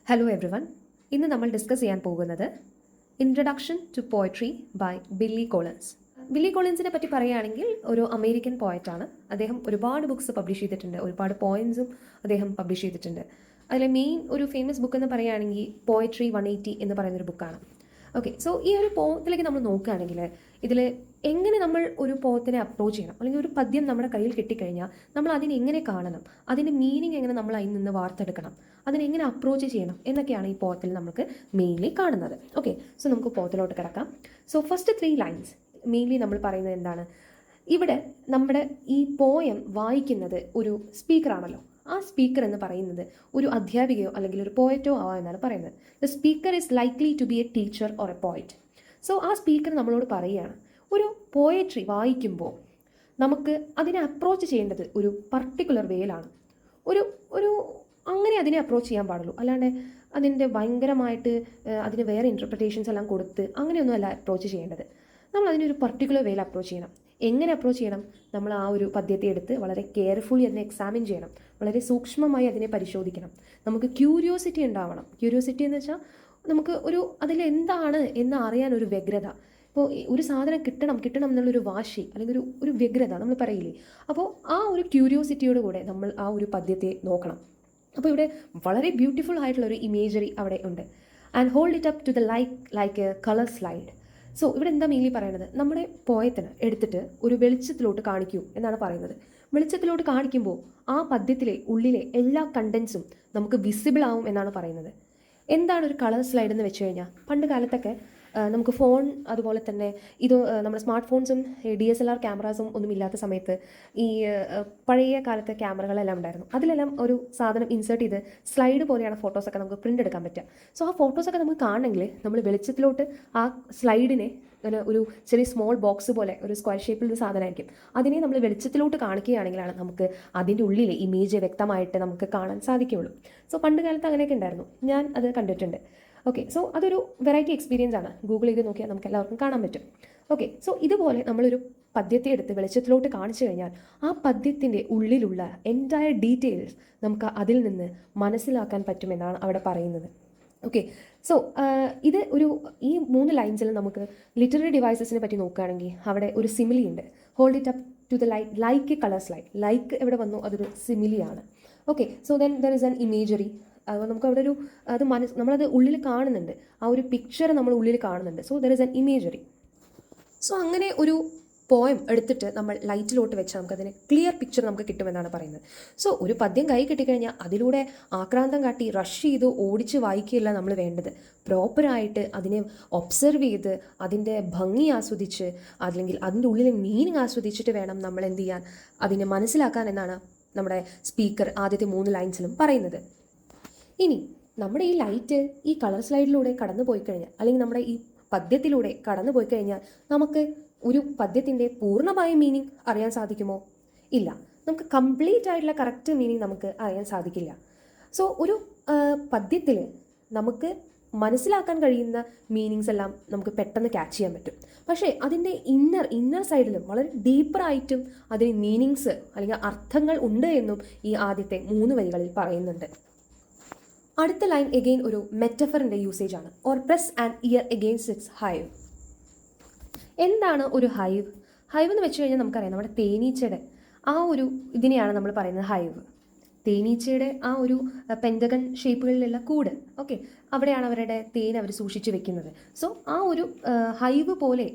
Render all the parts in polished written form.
Hello every one. ഇന്ന് നമ്മൾ discuss ചെയ്യാൻ പോകുന്നത് introduction to poetry by Billy Collins. Billy കോളിൻസിനെ പറ്റി പറയുകയാണെങ്കിൽ ഒരു അമേരിക്കൻ പോയറ്റാണ്. അദ്ദേഹം ഒരുപാട് ബുക്സ് പബ്ലിഷ് ചെയ്തിട്ടുണ്ട്, ഒരുപാട് പോയിൻസും അദ്ദേഹം പബ്ലിഷ് ചെയ്തിട്ടുണ്ട്. അതിലെ മെയിൻ ഒരു ഫേമസ് ബുക്ക് എന്ന് പറയുകയാണെങ്കിൽ പോയട്രി 180 എന്ന് പറയുന്നൊരു ബുക്കാണ്. ഓക്കെ, സോ ഈ ഒരു പോയത്തിലേക്ക് നമ്മൾ നോക്കുകയാണെങ്കിൽ ഇതിൽ എങ്ങനെ നമ്മൾ ഒരു പോയത്തിനെ അപ്രോച്ച് ചെയ്യണം, അല്ലെങ്കിൽ ഒരു പദ്യം നമ്മുടെ കയ്യിൽ കിട്ടിക്കഴിഞ്ഞാൽ നമ്മൾ അതിനെ എങ്ങനെ കാണണം, അതിൻ്റെ മീനിങ് എങ്ങനെ നമ്മൾ അതിൽ നിന്ന് വാർത്തെടുക്കണം, അതിനെങ്ങനെ അപ്രോച്ച് ചെയ്യണം എന്നൊക്കെയാണ് ഈ പോയത്തിൽ നമുക്ക് മെയിൻലി കാണുന്നത്. ഓക്കെ, സോ നമുക്ക് പോയത്തിലോട്ട് കിടക്കാം. സോ ഫസ്റ്റ് 3 ലൈൻസ് മെയിൻലി നമ്മൾ പറയുന്നത് എന്താണ്? ഇവിടെ നമ്മുടെ ഈ പോയം വായിക്കുന്നത് ഒരു സ്പീക്കറാണല്ലോ. ആ സ്പീക്കർ എന്ന് പറയുന്നത് ഒരു അധ്യാപികയോ അല്ലെങ്കിൽ ഒരു പോയറ്റോ ആവാമെന്നാണ് പറയുന്നത്. The speaker is likely to be a teacher or a poet. So ആ സ്പീക്കർ നമ്മളോട് പറയുകയാണ്, ഒരു പോയട്രി വായിക്കുമ്പോൾ നമുക്ക് അതിനെ അപ്രോച്ച് ചെയ്യേണ്ടത് ഒരു പർട്ടിക്കുലർ വേയിലാണ്. ഒരു ഒരു അങ്ങനെ അതിനെ അപ്രോച്ച് ചെയ്യാൻ പാടുള്ളൂ. അല്ലാണ്ട് അതിൻ്റെ ഭയങ്കരമായിട്ട് അതിന് വേറെ ഇൻ്റർപ്രിറ്റേഷൻസ് എല്ലാം കൊടുത്ത് അങ്ങനെയൊന്നുമല്ല അപ്രോച്ച് ചെയ്യേണ്ടത്. നമ്മൾ അതിനൊരു പർട്ടിക്കുലർ വേയിൽ അപ്രോച്ച് ചെയ്യണം. എങ്ങനെ അപ്രോച്ച് ചെയ്യണം? നമ്മൾ ആ ഒരു പദ്യത്തെ എടുത്ത് വളരെ കെയർഫുള്ളി അതിനെ എക്സാമിൻ ചെയ്യണം, വളരെ സൂക്ഷ്മമായി അതിനെ പരിശോധിക്കണം. നമുക്ക് ക്യൂരിയോസിറ്റി ഉണ്ടാവണം. ക്യൂരിയോസിറ്റി എന്ന് വെച്ചാൽ നമുക്ക് ഒരു അതിലെന്താണ് എന്ന് അറിയാൻ ഒരു വ്യഗ്രത. ഇപ്പോൾ ഒരു സാധനം കിട്ടണം എന്നുള്ളൊരു വാശി അല്ലെങ്കിൽ ഒരു വ്യഗ്രത നമ്മൾ പറയില്ലേ. അപ്പോൾ ആ ഒരു ക്യൂരിയോസിറ്റിയോട് കൂടെ നമ്മൾ ആ ഒരു പദ്യത്തെ നോക്കണം. അപ്പോൾ ഇവിടെ വളരെ ബ്യൂട്ടിഫുൾ ആയിട്ടുള്ള ഒരു ഇമേജറി അവിടെ ഉണ്ട്. And hold it up to the like a colour slide. So ഇവിടെ എന്താ മെയിൻലി പറയുന്നത്? നമ്മുടെ പോയത്തിന് എടുത്തിട്ട് ഒരു വെളിച്ചത്തിലോട്ട് കാണിക്കൂ എന്നാണ് പറയുന്നത്. വെളിച്ചത്തിലോട്ട് കാണിക്കുമ്പോൾ ആ പദ്യത്തിലെ ഉള്ളിലെ എല്ലാ കണ്ടൻസും നമുക്ക് വിസിബിൾ ആവും എന്നാണ് പറയുന്നത്. എന്താണ് ഒരു കളർ സ്ലൈഡ് എന്ന് വെച്ച് കഴിഞ്ഞാൽ, പണ്ട് കാലത്തൊക്കെ നമുക്ക് ഫോൺ അതുപോലെ തന്നെ ഇത് നമ്മുടെ സ്മാർട്ട് ഫോൺസും DSLR ക്യാമറാസും ഒന്നും ഇല്ലാത്ത സമയത്ത് ഈ പഴയ കാലത്തെ ക്യാമറകളെല്ലാം ഉണ്ടായിരുന്നു. അതിലെല്ലാം ഒരു സാധനം ഇൻസേർട്ട് ചെയ്ത് സ്ലൈഡ് പോലെയാണ് ഫോട്ടോസൊക്കെ നമുക്ക് പ്രിൻ്റ് എടുക്കാൻ പറ്റുക. സോ ആ ഫോട്ടോസൊക്കെ നമുക്ക് കാണണമെങ്കിൽ നമ്മൾ വെളിച്ചത്തിലോട്ട് ആ സ്ലൈഡിനെ ഒരു ചെറിയ സ്മോൾ ബോക്സ് പോലെ ഒരു സ്ക്വയർ ഷേപ്പിൽ ഒരു സാധനമായിരിക്കും. അതിനെ നമ്മൾ വെളിച്ചത്തിലോട്ട് കാണിക്കുകയാണെങ്കിലാണ് നമുക്ക് അതിൻ്റെ ഉള്ളിലെ ഇമേജ് വ്യക്തമായിട്ട് നമുക്ക് കാണാൻ സാധിക്കുകയുള്ളൂ. സോ പണ്ട് കാലത്ത് അങ്ങനെയൊക്കെ ഉണ്ടായിരുന്നു, ഞാൻ അത് കണ്ടിട്ടുണ്ട്. ഓക്കെ, സോ അതൊരു വെറൈറ്റി എക്സ്പീരിയൻസ് ആണ്. ഗൂഗിൾ ചെയ്ത് നോക്കിയാൽ നമുക്ക് എല്ലാവർക്കും കാണാൻ പറ്റും. ഓക്കെ, സോ ഇതുപോലെ നമ്മളൊരു പദ്യത്തെ എടുത്ത് വെളിച്ചത്തിലോട്ട് കാണിച്ചു കഴിഞ്ഞാൽ ആ പദ്യത്തിൻ്റെ ഉള്ളിലുള്ള എൻറ്റയർ ഡീറ്റെയിൽസ് നമുക്ക് അതിൽ നിന്ന് മനസ്സിലാക്കാൻ പറ്റുമെന്നാണ് അവിടെ പറയുന്നത്. ഓക്കെ, സോ ഇത് ഈ 3 ലൈൻസിൽ നമുക്ക് ലിറ്റററി ഡിവൈസസിനെ പറ്റി നോക്കുകയാണെങ്കിൽ അവിടെ ഒരു സിമിലി ഉണ്ട്. Hold it up to the like a colour slide. Like എവിടെ വന്നു? അതൊരു സിമിലിയാണ്. Okay, so then there is an imagery. അത് നമുക്ക് അവിടെ നമ്മളത് ഉള്ളിൽ കാണുന്നുണ്ട്, ആ ഒരു പിക്ചർ നമ്മൾ ഉള്ളിൽ കാണുന്നുണ്ട്. So there is an imagery. So അങ്ങനെ ഒരു പോയം എടുത്തിട്ട് നമ്മൾ ലൈറ്റിലോട്ട് വെച്ചാൽ നമുക്കതിന് ക്ലിയർ പിക്ചർ നമുക്ക് കിട്ടുമെന്നാണ് പറയുന്നത്. സോ ഒരു പദ്യം കൈ കിട്ടിക്കഴിഞ്ഞാൽ അതിലൂടെ ആക്രാന്തം കാട്ടി റഷ് ചെയ്ത് ഓടിച്ച് വായിക്കുകയല്ല നമ്മൾ വേണ്ടത്. പ്രോപ്പറായിട്ട് അതിനെ ഒബ്സർവ് ചെയ്ത് അതിൻ്റെ ഭംഗി ആസ്വദിച്ച് അല്ലെങ്കിൽ അതിൻ്റെ ഉള്ളിലെ മീനിങ് ആസ്വദിച്ചിട്ട് വേണം നമ്മൾ എന്ത് ചെയ്യാൻ, അതിനെ മനസ്സിലാക്കാൻ എന്നാണ് നമ്മുടെ സ്പീക്കർ ആദ്യത്തെ 3 ലൈൻസിലും പറയുന്നത്. ഇനി നമ്മുടെ ഈ ലൈറ്റ് ഈ കളർ സ്ലൈഡിലൂടെ കടന്നു പോയി കഴിഞ്ഞാൽ, അല്ലെങ്കിൽ നമ്മുടെ ഈ പദ്യത്തിലൂടെ കടന്നു പോയി കഴിഞ്ഞാൽ നമുക്ക് ഒരു പദ്യത്തിൻ്റെ പൂർണ്ണമായ മീനിങ് അറിയാൻ സാധിക്കുമോ? ഇല്ല, നമുക്ക് കംപ്ലീറ്റ് ആയിട്ടുള്ള കറക്റ്റ് മീനിങ് നമുക്ക് അറിയാൻ സാധിക്കില്ല. സോ ഒരു പദ്യത്തിൽ നമുക്ക് മനസ്സിലാക്കാൻ കഴിയുന്ന മീനിങ്സ് എല്ലാം നമുക്ക് പെട്ടെന്ന് ക്യാച്ച് ചെയ്യാൻ പറ്റും. പക്ഷേ അതിൻ്റെ ഇന്നർ സൈഡിലും വളരെ ഡീപ്പറായിട്ടും അതിന് മീനിങ്സ് അല്ലെങ്കിൽ അർത്ഥങ്ങൾ ഉണ്ട് എന്നും ഈ ആദ്യത്തെ 3 വരികളിൽ പറയുന്നുണ്ട്. അടുത്ത ലൈൻ എഗെയിൻ ഒരു മെറ്റഫറിൻ്റെ യൂസേജ് ആണ്. Or press and year against it's hive. എന്താണ് ഒരു ഹൈവ്? ഹൈവ് എന്ന് വെച്ച് കഴിഞ്ഞാൽ നമുക്കറിയാം, നമ്മുടെ തേനീച്ചയുടെ ആ ഒരു ഇതിനെയാണ് നമ്മൾ പറയുന്നത് ഹൈവ്. തേനീച്ചയുടെ ആ ഒരു പെൻറ്റഗൺ ഷേപ്പുകളിലുള്ള കൂട്. ഓക്കെ, അവിടെയാണ് അവരുടെ തേൻ അവർ സൂക്ഷിച്ച് വെക്കുന്നത്. സോ ആ ഒരു ഹൈവ് പോലെ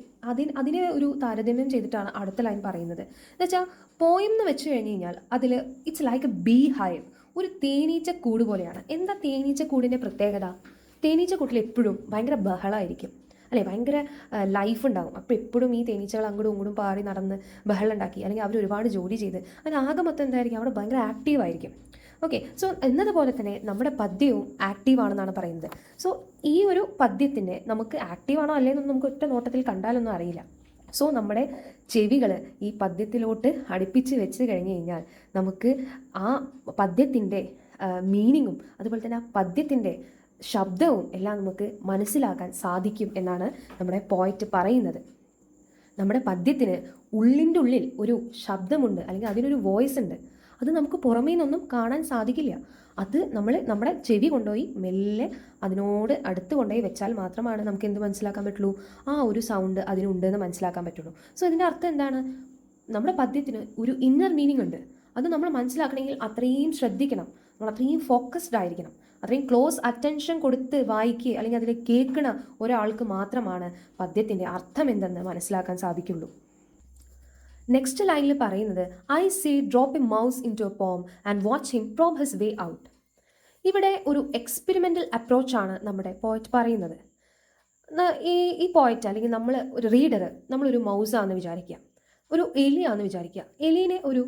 അതിനെ ഒരു താരതമ്യം ചെയ്തിട്ടാണ് അടുത്ത ലൈൻ പറയുന്നത്. എന്നുവെച്ചാൽ പോയം എന്ന് വെച്ച് കഴിഞ്ഞ് കഴിഞ്ഞാൽ അതിൽ it's like a beehive, ഒരു തേനീച്ചക്കൂട് പോലെയാണ്. എന്താ തേനീച്ചക്കൂടിൻ്റെ പ്രത്യേകത? തേനീച്ചക്കൂട്ടിൽ എപ്പോഴും ഭയങ്കര ബഹളമായിരിക്കും അല്ലേ, ഭയങ്കര ലൈഫ് ഉണ്ടാകും. അപ്പോൾ എപ്പോഴും ഈ തേനീച്ചകൾ അങ്ങോട്ടും ഇങ്ങോട്ടും പാറി നടന്ന് ബഹളം ഉണ്ടാക്കി അല്ലെങ്കിൽ അവർ ഒരുപാട് ജോലി ചെയ്ത് അതിനാകെ മൊത്തം എന്തായിരിക്കും, അവിടെ ഭയങ്കര ആക്റ്റീവായിരിക്കും. ഓക്കെ, സോ എന്നതുപോലെ തന്നെ നമ്മുടെ പദ്യവും ആക്റ്റീവാണെന്നാണ് പറയുന്നത്. സോ ഈ ഒരു പദ്യത്തിൻ്റെ നമുക്ക് ആക്റ്റീവാണോ അല്ലേന്നൊന്നും നമുക്ക് ഒറ്റ നോട്ടത്തിൽ കണ്ടാലൊന്നും അറിയില്ല. സോ നമ്മുടെ ചെവികൾ ഈ പദ്യത്തിലോട്ട് അടുപ്പിച്ച് വെച്ച് കഴിഞ്ഞ് കഴിഞ്ഞാൽ നമുക്ക് ആ പദ്യത്തിൻ്റെ മീനിങ്ങും അതുപോലെ തന്നെ ആ പദ്യത്തിൻ്റെ ശബ്ദവും എല്ലാം നമുക്ക് മനസ്സിലാക്കാൻ സാധിക്കും എന്നാണ് നമ്മുടെ പോയറ്റ് പറയുന്നത്. നമ്മുടെ പദ്യത്തിന് ഉള്ളിൻ്റെ ഉള്ളിൽ ഒരു ശബ്ദമുണ്ട്, അല്ലെങ്കിൽ അതിനൊരു വോയിസ് ഉണ്ട്. അത് നമുക്ക് പുറമേ നിന്നൊന്നും കാണാൻ സാധിക്കില്ല. അത് നമ്മൾ നമ്മുടെ ചെവി കൊണ്ടുപോയി മെല്ലെ അതിനോട് അടുത്ത് കൊണ്ടുപോയി വെച്ചാൽ മാത്രമാണ് നമുക്ക് എന്ത് മനസ്സിലാക്കാൻ പറ്റുള്ളൂ, ആ ഒരു സൗണ്ട് അതിനുണ്ട് എന്ന് മനസ്സിലാക്കാൻ പറ്റുള്ളൂ. സോ ഇതിൻ്റെ അർത്ഥം എന്താണ്, നമ്മുടെ പദ്യത്തിന് ഒരു ഇന്നർ മീനിങ് ഉണ്ട്. അത് നമ്മൾ മനസ്സിലാക്കണമെങ്കിൽ അത്രയും ശ്രദ്ധിക്കണം, നമ്മൾ അത്രയും ഫോക്കസ്ഡ് ആയിരിക്കണം, അത്രയും ക്ലോസ് അറ്റൻഷൻ കൊടുത്ത് വായിക്കുക അല്ലെങ്കിൽ അതിൽ കേൾക്കണ ഒരാൾക്ക് മാത്രമാണ് പദ്യത്തിൻ്റെ അർത്ഥം എന്തെന്ന് മനസ്സിലാക്കാൻ സാധിക്കുള്ളൂ. നെക്സ്റ്റ് ലൈനിൽ പറയുന്നത് I say drop a mouse into a poem and watch him probe his way out. ഇവിടെ ഒരു എക്സ്പെരിമെൻ്റൽ അപ്രോച്ചാണ് നമ്മുടെ പോയറ്റ് പറയുന്നത്. ഈ പോയറ്റ് അല്ലെങ്കിൽ നമ്മൾ ഒരു റീഡർ, നമ്മളൊരു മൗസാണെന്ന് വിചാരിക്കുക, ഒരു എലിയാണെന്ന് വിചാരിക്കുക. എലീനെ ഒരു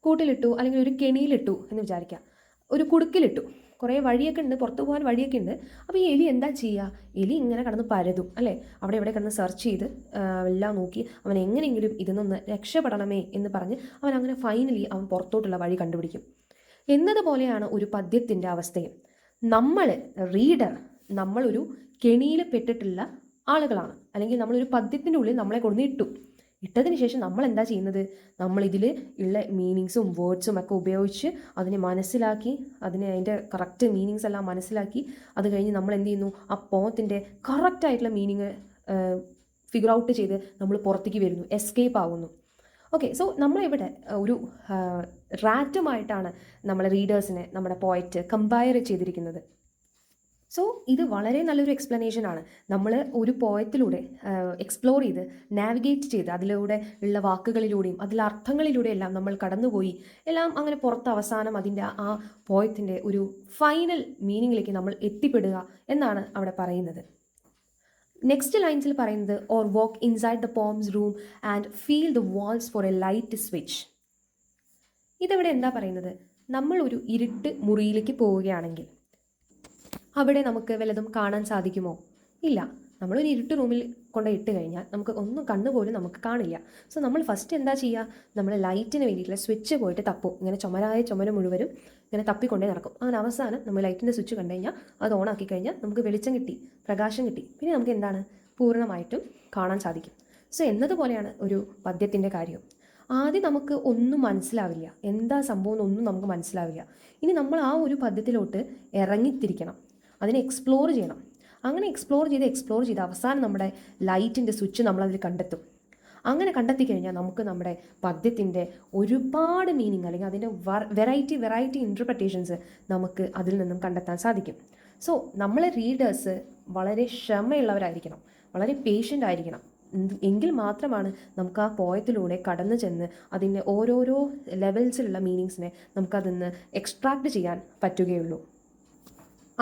കൂട്ടിലിട്ടു അല്ലെങ്കിൽ ഒരു കെണിയിലിട്ടു എന്ന് വിചാരിക്കുക, ഒരു കുടുക്കിലിട്ടു. കുറേ വഴിയൊക്കെ ഉണ്ട്, പുറത്തു പോകാൻ വഴിയൊക്കെ ഉണ്ട്. അപ്പോൾ ഈ എലി എന്താ ചെയ്യുക, എലി ഇങ്ങനെ കിടന്ന് പരതും അല്ലേ, അവിടെ ഇവിടെ കിടന്ന് സെർച്ച് ചെയ്ത് എല്ലാം നോക്കി അവൻ എങ്ങനെയെങ്കിലും ഇതിൽ നിന്ന് രക്ഷപ്പെടണമേ എന്ന് പറഞ്ഞ് അവൻ അങ്ങനെ ഫൈനലി അവൻ പുറത്തോട്ടുള്ള വഴി കണ്ടുപിടിക്കും. എന്നതുപോലെയാണ് ഒരു പദ്യത്തിൻ്റെ അവസ്ഥയും. നമ്മൾ റീഡർ, നമ്മളൊരു കെണിയിൽ പെട്ടിട്ടുള്ള ആളുകളാണ്, അല്ലെങ്കിൽ നമ്മളൊരു പദ്യത്തിൻ്റെ ഉള്ളിൽ നമ്മളെ കൊണ്ടുവന്ന് ഇട്ടതിന് ശേഷം നമ്മൾ എന്താ ചെയ്യുന്നത്, നമ്മളിതിൽ ഉള്ള മീനിങ്സും വേർഡ്സും ഒക്കെ ഉപയോഗിച്ച് അതിനെ മനസ്സിലാക്കി, അതിൻ്റെ കറക്റ്റ് മീനിങ്സ് എല്ലാം മനസ്സിലാക്കി, അത് കഴിഞ്ഞ് നമ്മൾ എന്ത് ചെയ്യുന്നു, ആ പോത്തിൻ്റെ കറക്റ്റായിട്ടുള്ള മീനിങ് ഫിഗർ ഔട്ട് ചെയ്ത് നമ്മൾ പുറത്തേക്ക് വരുന്നു, എസ്കേപ്പ് ആവുന്നു. ഓക്കെ, സോ നമ്മളിവിടെ ഒരു റാറ്റുമായിട്ടാണ് നമ്മളെ റീഡേഴ്സിനെ നമ്മുടെ പോയറ്റ് കമ്പയർ ചെയ്തിരിക്കുന്നത്. സോ ഇത് വളരെ നല്ലൊരു എക്സ്പ്ലനേഷൻ ആണ്. നമ്മൾ ഒരു പോയത്തിലൂടെ എക്സ്പ്ലോർ ചെയ്ത് നാവിഗേറ്റ് ചെയ്ത് അതിലൂടെ ഉള്ള വാക്കുകളിലൂടെയും അതിലെ അർത്ഥങ്ങളിലൂടെയും എല്ലാം നമ്മൾ കടന്നുപോയി എല്ലാം അങ്ങനെ പുറത്ത് അവസാനം അതിൻ്റെ ആ പോയത്തിൻ്റെ ഒരു ഫൈനൽ മീനിങ്ങിലേക്ക് നമ്മൾ എത്തിപ്പെടുക എന്നാണ് അവിടെ പറയുന്നത്. നെക്സ്റ്റ് ലൈൻസിൽ പറയുന്നത് or walk inside the poem's room and feel the walls for a light switch. ഇതെവിടെ എന്താ പറയുന്നത്, നമ്മൾ ഒരു ഇരുട്ട് മുറിയിലേക്ക് പോവുകയാണെങ്കിൽ അവിടെ നമുക്ക് വല്ലതും കാണാൻ സാധിക്കുമോ? ഇല്ല. നമ്മളൊരു ഇരുട്ട് റൂമിൽ ഇട്ട് കഴിഞ്ഞാൽ നമുക്ക് ഒന്നും കണ്ണുപോലും നമുക്ക് കാണില്ല. സോ നമ്മൾ ഫസ്റ്റ് എന്താ ചെയ്യുക, നമ്മൾ ലൈറ്റിന് വേണ്ടിയിട്ടുള്ള സ്വിച്ച് പോയിട്ട് തപ്പും. ഇങ്ങനെ ചുമര മുഴുവനും ഇങ്ങനെ തപ്പിക്കൊണ്ടേ നടക്കും. അങ്ങനെ അവസാനം നമ്മൾ ലൈറ്റിൻ്റെ സ്വിച്ച് കണ്ടു കഴിഞ്ഞാൽ അത് ഓണാക്കി കഴിഞ്ഞാൽ നമുക്ക് വെളിച്ചം കിട്ടി, പ്രകാശം കിട്ടി, പിന്നെ നമുക്ക് എന്താണ് പൂർണ്ണമായിട്ടും കാണാൻ സാധിക്കും. സോ എന്നതുപോലെയാണ് ഒരു പദ്യത്തിൻ്റെ കാര്യം. ആദ്യം നമുക്ക് ഒന്നും മനസ്സിലാവില്ല, എന്താ സംഭവം എന്നൊന്നും നമുക്ക് മനസ്സിലാവില്ല. ഇനി നമ്മൾ ആ ഒരു പദ്യത്തിലോട്ട് ഇറങ്ങിത്തിരിക്കണം, അതിനെ എക്സ്പ്ലോർ ചെയ്യണം. അങ്ങനെ എക്സ്പ്ലോർ ചെയ്ത് അവസാനം നമ്മുടെ ലൈറ്റിൻ്റെ സ്വിച്ച് നമ്മളതിൽ കണ്ടെത്തും. അങ്ങനെ കണ്ടെത്തി കഴിഞ്ഞാൽ നമുക്ക് നമ്മുടെ പദ്യത്തിൻ്റെ ഒരുപാട് മീനിങ് അല്ലെങ്കിൽ അതിൻ്റെ വെറൈറ്റി ഇൻ്റർപ്രിട്ടേഷൻസ് നമുക്ക് അതിൽ നിന്നും കണ്ടെത്താൻ സാധിക്കും. സോ നമ്മളെ റീഡേഴ്സ് വളരെ ക്ഷമയുള്ളവരായിരിക്കണം, വളരെ പേഷ്യൻ്റ് ആയിരിക്കണം. എങ്കിൽ മാത്രമാണ് നമുക്ക് ആ പോയത്തിലൂടെ കടന്നു ചെന്ന് അതിൻ്റെ ഓരോരോ ലെവൽസിലുള്ള മീനിങ്സിനെ നമുക്കതിൽ നിന്ന് എക്സ്ട്രാക്ട് ചെയ്യാൻ പറ്റുകയുള്ളൂ.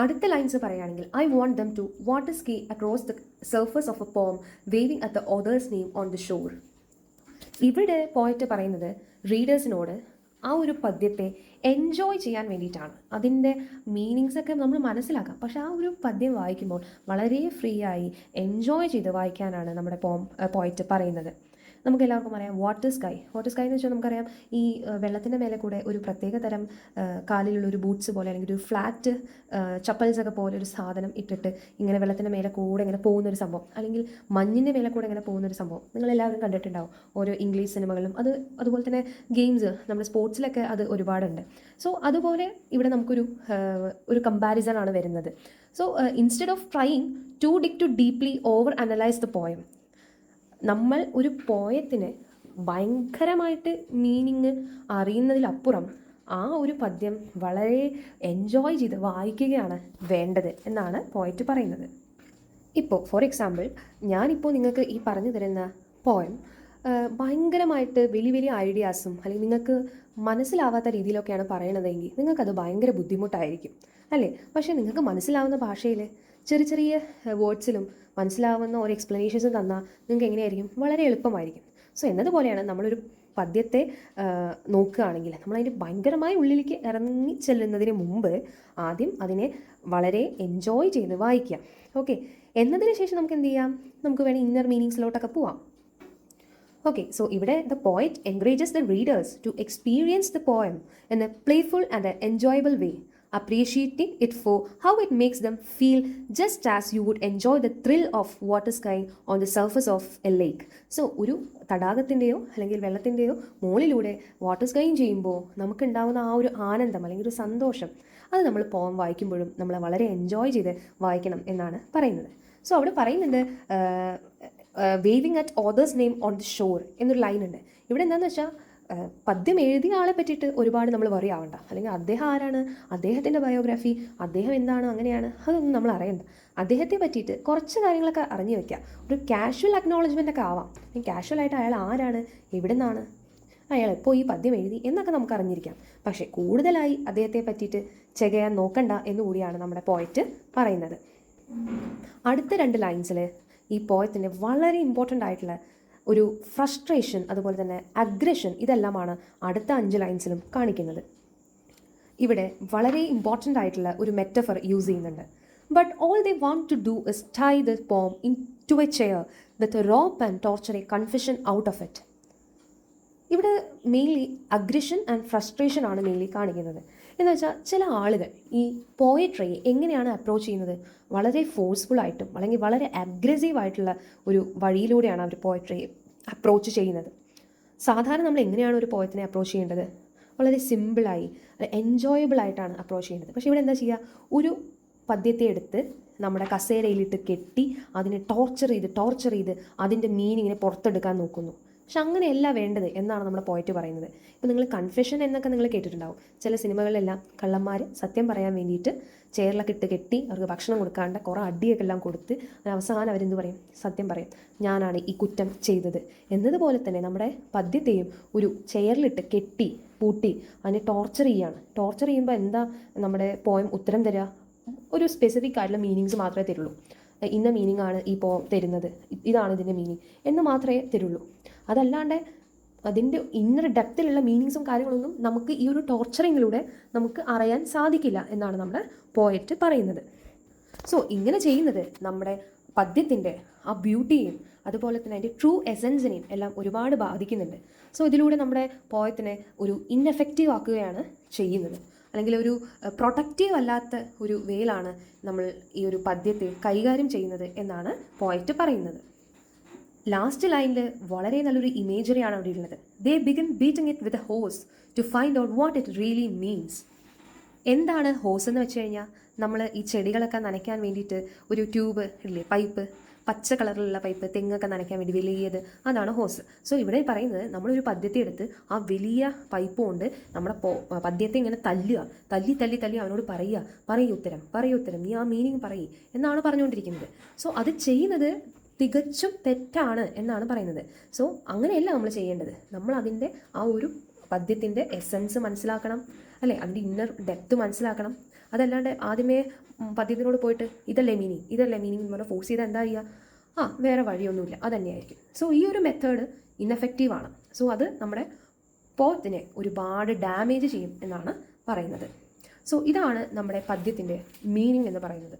അടുത്ത ലൈൻസ് പറയുകയാണെങ്കിൽ I want them to water ski across the surface of a poem waving at the author's name on the shore. ഇവിടെ പോയിട്ട് പറയുന്നത് റീഡേഴ്സിനോട് ആ ഒരു പദ്യത്തെ എൻജോയ് ചെയ്യാൻ വേണ്ടിയിട്ടാണ്. അതിൻ്റെ മീനിങ്സ് ഒക്കെ നമ്മൾ മനസ്സിലാക്കാം, പക്ഷെ ആ ഒരു പദ്യം വായിക്കുമ്പോൾ വളരെ ഫ്രീ ആയി എൻജോയ് ചെയ്ത് വായിക്കാനാണ് നമ്മുടെ പോയിട്ട് പറയുന്നത്. നമുക്ക് എല്ലാവർക്കും അറിയാം വാട്ടർ സ്കൈ എന്ന് വെച്ചാൽ നമുക്കറിയാം ഈ വെള്ളത്തിൻ്റെ മേലെ കൂടെ ഒരു പ്രത്യേക തരം കാലിലുള്ളൊരു ബൂട്ട്സ് പോലെ അല്ലെങ്കിൽ ഒരു ഫ്ലാറ്റ് ചപ്പൽസൊക്കെ പോലെ ഒരു സാധനം ഇട്ടിട്ട് ഇങ്ങനെ വെള്ളത്തിൻ്റെ മേലെ കൂടെ ഇങ്ങനെ പോകുന്നൊരു സംഭവം, അല്ലെങ്കിൽ മഞ്ഞിൻ്റെ മേലെ കൂടെ ഇങ്ങനെ പോകുന്നൊരു സംഭവം നിങ്ങളെല്ലാവരും കണ്ടിട്ടുണ്ടാവും ഓരോ ഇംഗ്ലീഷ് സിനിമകളിലും. അതുപോലെ തന്നെ ഗെയിംസ് നമ്മുടെ സ്പോർട്സിലൊക്കെ അത് ഒരുപാടുണ്ട്. സോ അതുപോലെ ഇവിടെ നമുക്കൊരു കമ്പാരിസൺ ആണ് വരുന്നത്. So instead of trying to dig too deeply over analyse the poem, നമ്മൾ ഒരു പോയത്തിന് ഭയങ്കരമായിട്ട് മീനിങ് അറിയുന്നതിലപ്പുറം ആ ഒരു പദ്യം വളരെ എൻജോയ് ചെയ്ത് വായിക്കുകയാണ് വേണ്ടത് എന്നാണ് പോയറ്റ് പറയുന്നത്. ഇപ്പോൾ ഫോർ എക്സാമ്പിൾ ഞാനിപ്പോൾ നിങ്ങൾക്ക് ഈ പറഞ്ഞു തരുന്ന പോയം ഭയങ്കരമായിട്ട് വലിയ ഐഡിയാസും അല്ലെങ്കിൽ നിങ്ങൾക്ക് മനസ്സിലാവാത്ത രീതിയിലൊക്കെയാണ് പറയണതെങ്കിൽ നിങ്ങൾക്കത് ഭയങ്കര ബുദ്ധിമുട്ടായിരിക്കും അല്ലേ. പക്ഷേ നിങ്ങൾക്ക് മനസ്സിലാവുന്ന ഭാഷയിൽ ചെറിയ വേർഡ്സിലും മനസ്സിലാവുന്ന ഒരു എക്സ്പ്ലനേഷൻസും തന്നാൽ നിങ്ങൾക്ക് എങ്ങനെയായിരിക്കും, വളരെ എളുപ്പമായിരിക്കും. സോ എന്നതുപോലെയാണ് നമ്മളൊരു പദ്യത്തെ നോക്കുകയാണെങ്കിൽ നമ്മളതിൻ്റെ ഭയങ്കരമായ ഉള്ളിലേക്ക് ഇറങ്ങി ചെല്ലുന്നതിന് മുമ്പ് ആദ്യം അതിനെ വളരെ എൻജോയ് ചെയ്ത് വായിക്കാം. ഓക്കെ, എന്നതിന് ശേഷം നമുക്ക് എന്ത് ചെയ്യാം, നമുക്ക് വേണമെങ്കിൽ ഇന്നർ മീനിങ്സിലോട്ടൊക്കെ പോവാം. ഓക്കെ, സോ ഇവിടെ the poet encourages the readers to experience the poem in a playful and a enjoyable way. appreciating it for how it makes them feel just as you would enjoy the thrill of water skiing on the surface of a lake. So ഒരു തടാകത്തിൻ്റെയോ അല്ലെങ്കിൽ വെള്ളത്തിൻ്റെയോ മുകളിലൂടെ water സ്കൈങ് ചെയ്യുമ്പോൾ നമുക്കുണ്ടാകുന്ന ആ ഒരു ആനന്ദം അല്ലെങ്കിൽ ഒരു സന്തോഷം അത് നമ്മൾ പോം വായിക്കുമ്പോഴും നമ്മൾ വളരെ എൻജോയ് ചെയ്ത് വായിക്കണം എന്നാണ് പറയുന്നത്. സോ അവിടെ പറയുന്നുണ്ട് waving at author's name on the shore എന്നൊരു ലൈൻ ഉണ്ട്. ഇവിടെ എന്താണെന്ന് വെച്ചാൽ പദ്യം എഴുതിയ ആളെ പറ്റിയിട്ട് ഒരുപാട് നമ്മൾ വറി ആവണ്ട, അല്ലെങ്കിൽ അദ്ദേഹം ആരാണ്, അദ്ദേഹത്തിൻ്റെ ബയോഗ്രാഫി, അദ്ദേഹം എന്താണ്, അങ്ങനെയാണ്, അതൊന്നും നമ്മൾ അറിയണ്ട. അദ്ദേഹത്തെ പറ്റിയിട്ട് കുറച്ച് കാര്യങ്ങളൊക്കെ അറിഞ്ഞു വെക്കുക. ഒരു കാഷ്വൽ അക്നോളജ്മെൻ്റ് ഒക്കെ ആവാം. കാഷ്വലായിട്ട് അയാൾ ആരാണ്, എവിടെ നിന്നാണ്, അയാൾ എപ്പോൾ ഈ പദ്യം എഴുതി എന്നൊക്കെ നമുക്ക് അറിഞ്ഞിരിക്കാം. പക്ഷേ കൂടുതലായി അദ്ദേഹത്തെ പറ്റിയിട്ട് ചെകയാൻ നോക്കണ്ട എന്നുകൂടിയാണ് നമ്മുടെ പോയറ്റ് പറയുന്നത്. അടുത്ത 2 ലൈൻസിൽ ഈ പോയത്തിൻ്റെ വളരെ ഇമ്പോർട്ടൻ്റ് ആയിട്ടുള്ള ഒരു ഫ്രസ്ട്രേഷൻ, അതുപോലെ തന്നെ അഗ്രഷൻ, ഇതെല്ലാമാണ് അടുത്ത 5 ലൈൻസിലും കാണിക്കുന്നത്. ഇവിടെ വളരെ ഇമ്പോർട്ടൻ്റ് ആയിട്ടുള്ള ഒരു മെറ്റഫർ യൂസ് ചെയ്യുന്നുണ്ട്. But all they want to do is tie the poem into a chair with a rope and torture a confusion out of it. ഇവിടെ മെയിൻലി അഗ്രഷൻ ആൻഡ് ഫ്രസ്ട്രേഷൻ ആണ് mainly കാണിക്കുന്നത്. എന്ന് വെച്ചാൽ ചില ആളുകൾ ഈ പോയട്രിയെ എങ്ങനെയാണ് അപ്രോച്ച് ചെയ്യുന്നത്, വളരെ ഫോഴ്സ്ഫുള്ളായിട്ടും അല്ലെങ്കിൽ വളരെ അഗ്രസീവായിട്ടുള്ള ഒരു വഴിയിലൂടെയാണ് അവർ പോയട്രിയെ അപ്രോച്ച് ചെയ്യുന്നത്. സാധാരണ നമ്മൾ എങ്ങനെയാണ് ഒരു പോയത്തിനെ അപ്രോച്ച് ചെയ്യേണ്ടത്, വളരെ സിമ്പിളായി എൻജോയബിളായിട്ടാണ് അപ്രോച്ച് ചെയ്യേണ്ടത്. പക്ഷേ ഇവിടെ എന്താ ചെയ്യുക, ഒരു പദ്യത്തെ എടുത്ത് നമ്മുടെ കസേരയിലിട്ട് കെട്ടി അതിനെ ടോർച്ചർ ചെയ്ത് അതിൻ്റെ മീനിങ്ങിനെ പുറത്തെടുക്കാൻ നോക്കുന്നു. പക്ഷെ അങ്ങനെയല്ല വേണ്ടത് എന്നാണ് നമ്മുടെ പോയറ്റ് പറയുന്നത്. ഇപ്പോൾ നിങ്ങൾ കൺഫെഷൻ എന്നൊക്കെ നിങ്ങൾ കേട്ടിട്ടുണ്ടാവും. ചില സിനിമകളിലെല്ലാം കള്ളന്മാർ സത്യം പറയാൻ വേണ്ടിയിട്ട് ചെയറിലൊക്കെ ഇട്ട് കെട്ടി അവർക്ക് ഭക്ഷണം കൊടുക്കാണ്ട് കുറേ അടിയൊക്കെ എല്ലാം കൊടുത്ത് അവസാനം അവരെന്ത് പറയും, സത്യം പറയും, ഞാനാണ് ഈ കുറ്റം ചെയ്തത്. എന്നതുപോലെ തന്നെ നമ്മുടെ പദ്യത്തെയും ഒരു ചെയറിലിട്ട് കെട്ടി പൂട്ടി അതിനെ ടോർച്ചർ ചെയ്യുകയാണ്. ടോർച്ചർ ചെയ്യുമ്പോൾ എന്താ നമ്മുടെ പോയം ഉത്തരം തരിക, ഒരു സ്പെസിഫിക് ആയിട്ടുള്ള മീനിങ്സ് മാത്രമേ തരുള്ളൂ. ഇന്ന മീനിങ് ആണ് ഈ പോം തരുന്നത്, ഇതാണ് ഇതിൻ്റെ മീനിങ് എന്ന് മാത്രമേ തരുള്ളൂ. അതല്ലാണ്ട് അതിൻ്റെ ഇന്നർ ഡെപ്തിലുള്ള മീനിങ്സും കാര്യങ്ങളൊന്നും നമുക്ക് ഈ ഒരു ടോർച്ചറിങ്ങിലൂടെ നമുക്ക് അറിയാൻ സാധിക്കില്ല എന്നാണ് നമ്മുടെ പോയറ്റ് പറയുന്നത്. സോ ഇങ്ങനെ ചെയ്യുന്നത് നമ്മുടെ പദ്യത്തിൻ്റെ ആ ബ്യൂട്ടിയെയും അതുപോലെ തന്നെ അതിൻ്റെ ട്രൂ എസൻസിനെയും എല്ലാം ഒരുപാട് ബാധിക്കുന്നുണ്ട്. സോ ഇതിലൂടെ നമ്മുടെ പോയത്തിനെ ഒരു ഇൻഎഫക്റ്റീവ് ആക്കുകയാണ് ചെയ്യുന്നത്, അല്ലെങ്കിൽ ഒരു പ്രൊട്ടക്റ്റീവ് അല്ലാത്ത ഒരു വേയിലാണ് നമ്മൾ ഈ ഒരു പദ്യത്തെ കൈകാര്യം ചെയ്യുന്നത് എന്നാണ് പോയറ്റ് പറയുന്നത്. ലാസ്റ്റ് ലൈനിൽ വളരെ നല്ലൊരു ഇമേജറിയാണ് അവിടെ ഉള്ളത്. They begin beating it with a hose to find out what it really means. എന്താണ് ഹോസ് എന്ന് വെച്ച് കഴിഞ്ഞാൽ, നമ്മൾ ഈ ചെടികളൊക്കെ നനയ്ക്കാൻ വേണ്ടിയിട്ട് ഒരു ട്യൂബ് ഇല്ലേ, പൈപ്പ്, പച്ച കളറിലുള്ള പൈപ്പ്, തെങ്ങൊക്കെ നനയ്ക്കാൻ വേണ്ടി വലിയത്, അതാണ് ഹോസ്. സോ ഇവിടെ പറയുന്നത് നമ്മളൊരു പദ്യത്തെ എടുത്ത് ആ വലിയ പൈപ്പ് കൊണ്ട് നമ്മുടെ പദ്യത്തെ ഇങ്ങനെ തല്ലി അവനോട് പറയൂ ഉത്തരം, നീ ആ മീനിങ് പറയ് എന്നാണ് പറഞ്ഞുകൊണ്ടിരിക്കുന്നത്. സോ അത് ചെയ്യുന്നത് തികച്ചും തെറ്റാണ് എന്നാണ് പറയുന്നത്. സോ അങ്ങനെയല്ല നമ്മൾ ചെയ്യേണ്ടത്. നമ്മൾ അതിൻ്റെ ആ ഒരു പദ്യത്തിൻ്റെ എസൻസ് മനസ്സിലാക്കണം, അല്ലേ, അതിൻ്റെ ഇന്നർ ഡെപ്ത് മനസ്സിലാക്കണം. അതല്ലാണ്ട് ആദ്യമേ പദ്യത്തിനോട് പോയിട്ട് ഇതല്ലേ മീനിങ് എന്ന് പറഞ്ഞാൽ ഫോഴ്സ് ചെയ്താൽ എന്താ ചെയ്യുക, വേറെ വഴിയൊന്നുമില്ല, അതന്നെയായിരിക്കും. സോ ഈ ഒരു മെത്തേഡ് ഇൻഎഫക്റ്റീവാണ്. സോ അത് നമ്മുടെ പോയത്തിനെ ഒരുപാട് ഡാമേജ് ചെയ്യും എന്നാണ് പറയുന്നത്. സോ ഇതാണ് നമ്മുടെ പദ്യത്തിൻ്റെ മീനിങ് എന്ന് പറയുന്നത്.